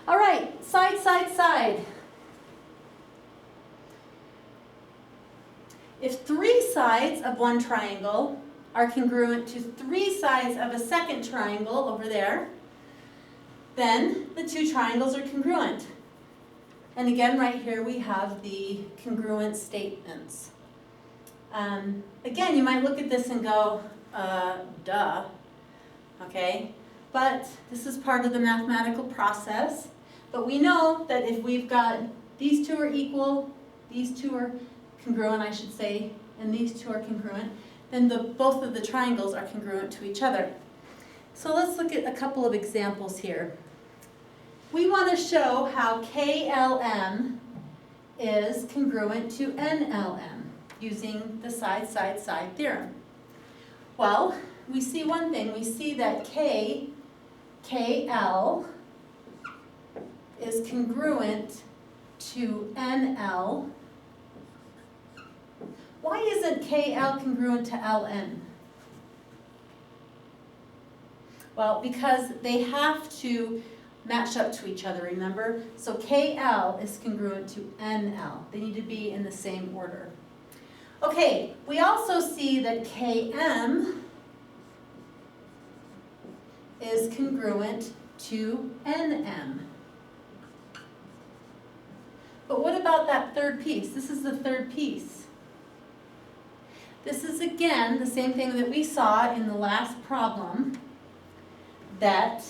All right, side, side, side. If 3 sides of one triangle are congruent to 3 sides of a second triangle over there, then the 2 triangles are congruent. And again, right here we have the congruent statements. Again, you might look at this and go, duh, okay? But this is part of the mathematical process. But we know that if we've got these 2 are equal, these 2 are congruent, I should say, and these 2 are congruent, then both of the triangles are congruent to each other. So let's look at a couple of examples here. We want to show how KLM is congruent to NLM using the side, side, side theorem. Well, we see one thing. We see that KL is congruent to NL. Why isn't KL congruent to LN? Well, because they have to match up to each other, remember? So KL is congruent to NL. They need to be in the same order. Okay, we also see that KM is congruent to NM. But what about that third piece? This is the third piece. This is again the same thing that we saw in the last problem, that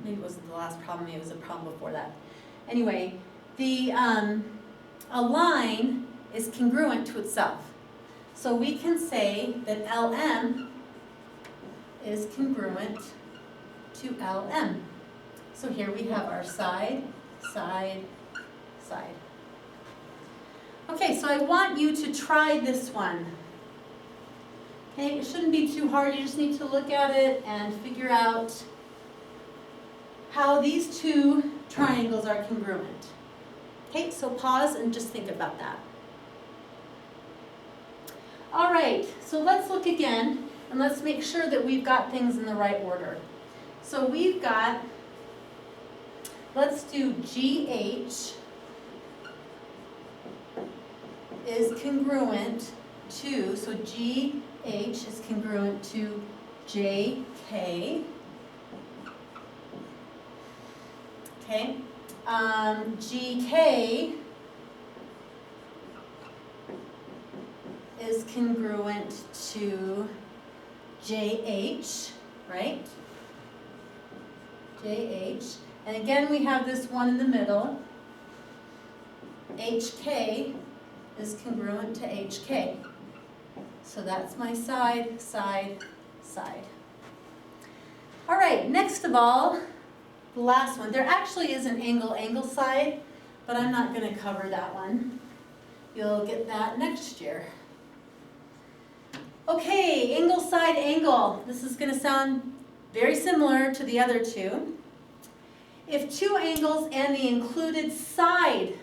maybe it wasn't the last problem, maybe it was a problem before that. Anyway, a line is congruent to itself. So we can say that LM is congruent to LM. So here we have our side, side, side. Okay, so I want you to try this one. Okay, it shouldn't be too hard. You just need to look at it and figure out how these 2 triangles are congruent. Okay, so pause and just think about that. All right, so let's look again and let's make sure that we've got things in the right order. So we've got, let's do GH is congruent to, so GH is congruent to JK. Okay, GK is congruent to JH, right? JH. And again, we have this one in the middle. HK is congruent to HK. So that's my side, side, side. All right, next of all, the last one. There actually is an angle side, but I'm not going to cover that one. You'll get that next year. Okay, angle, side, angle. This is going to sound very similar to the other 2. If 2 angles and the included side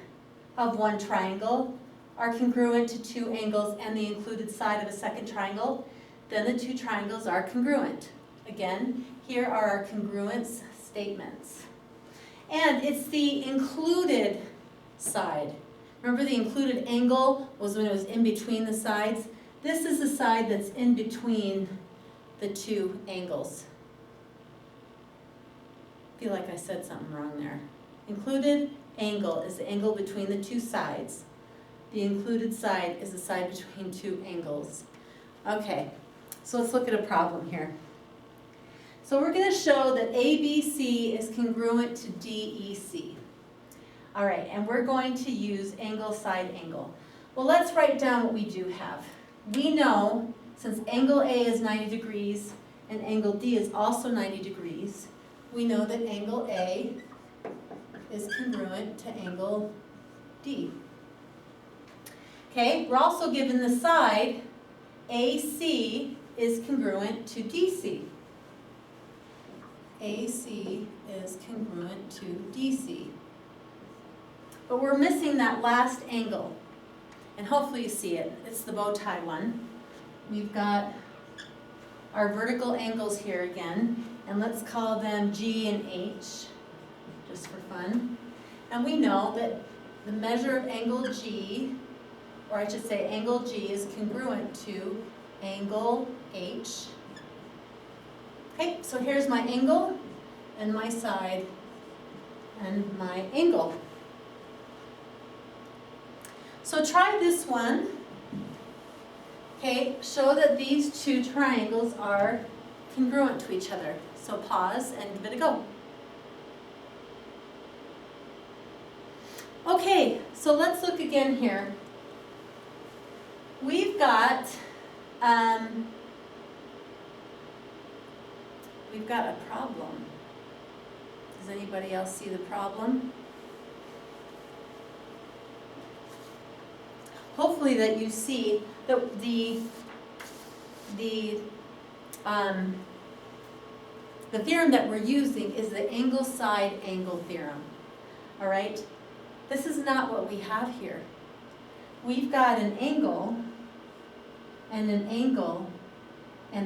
of one triangle are congruent to 2 angles and the included side of a second triangle, then the 2 triangles are congruent. Again, here are our congruence statements. And it's the included side. Remember, the included angle was when it was in between the sides? This is the side that's in between the 2 angles. I feel like I said something wrong there. Included angle is the angle between the 2 sides. The included side is the side between 2 angles. Okay, so let's look at a problem here. So we're going to show that ABC is congruent to DEC. All right, and we're going to use angle, side, angle. Well, let's write down what we do have. We know, since angle A is 90 degrees and angle D is also 90 degrees, we know that angle A is congruent to angle D. Okay, we're also given the side AC is congruent to DC. AC is congruent to DC. But we're missing that last angle. And hopefully you see it. It's the bow tie one. We've got our vertical angles here again. and let's call them G and H, just for fun. And we know that the measure of angle G, or I should say angle G, is congruent to angle H. Okay, so here's my angle and my side and my angle. So try this one. Okay, show that these two triangles are congruent to each other. So pause and give it a go. Okay, so let's look again here. We've got a problem. Does anybody else see the problem? Hopefully that you see that the theorem that we're using is the angle side angle theorem. All right? This is not what we have here. We've got an angle and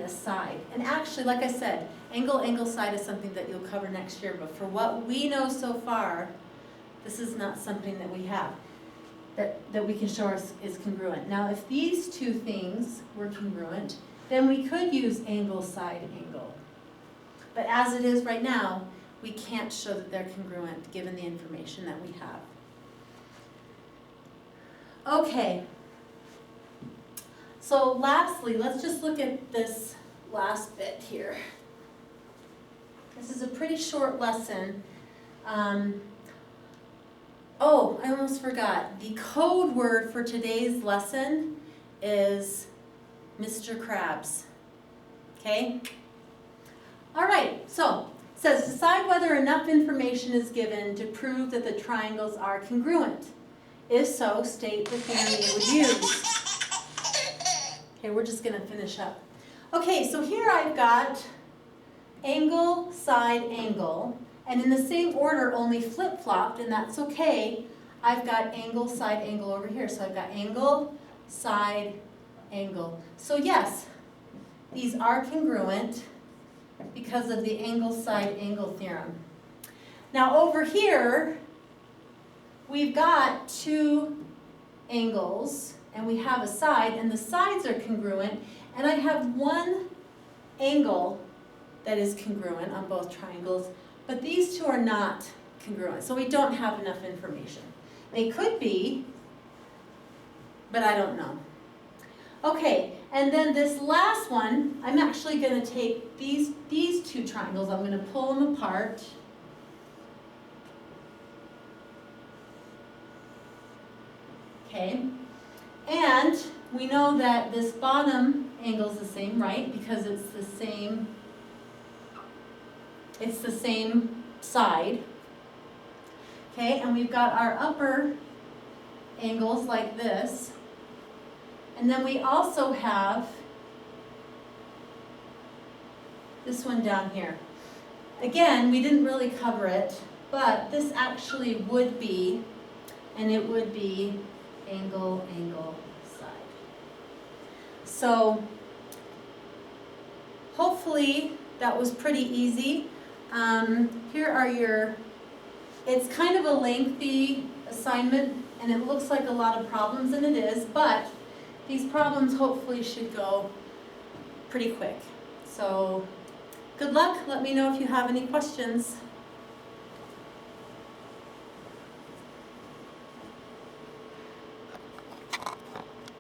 a side. And actually, like I said, angle side is something that you'll cover next year, but for what we know so far, this is not something that we have, that we can show is congruent. Now, if these two things were congruent, then we could use angle side angle. But as it is right now, we can't show that they're congruent given the information that we have. Okay, so lastly, let's just look at this last bit here. This is a pretty short lesson. Oh, I almost forgot. The code word for today's lesson is Mr. Krabs. Okay? All right, so it says decide whether enough information is given to prove that the triangles are congruent. If so, state the theorem you would use. Okay, we're just going to finish up. Okay, so here I've got angle, side, angle, and in the same order, only flip-flopped, and that's okay. I've got angle, side, angle over here. So I've got angle, side, angle. So yes, these are congruent because of the angle, side, angle theorem. Now over here, we've got two angles, and we have a side, and the sides are congruent, and I have one angle that is congruent on both triangles, but these two are not congruent, so we don't have enough information. They could be, but I don't know. Okay, and then this last one, I'm actually going to take these two triangles, I'm going to pull them apart. Okay, and we know that this bottom angle is the same, right? Because it's the same side. Okay, and we've got our upper angles like this. And then we also have this one down here. Again, we didn't really cover it, but this actually would be, and it would be angle, angle, side. So hopefully that was pretty easy. Here are it's kind of a lengthy assignment and it looks like a lot of problems, and it is, but these problems hopefully should go pretty quick. So good luck. Let me know if you have any questions.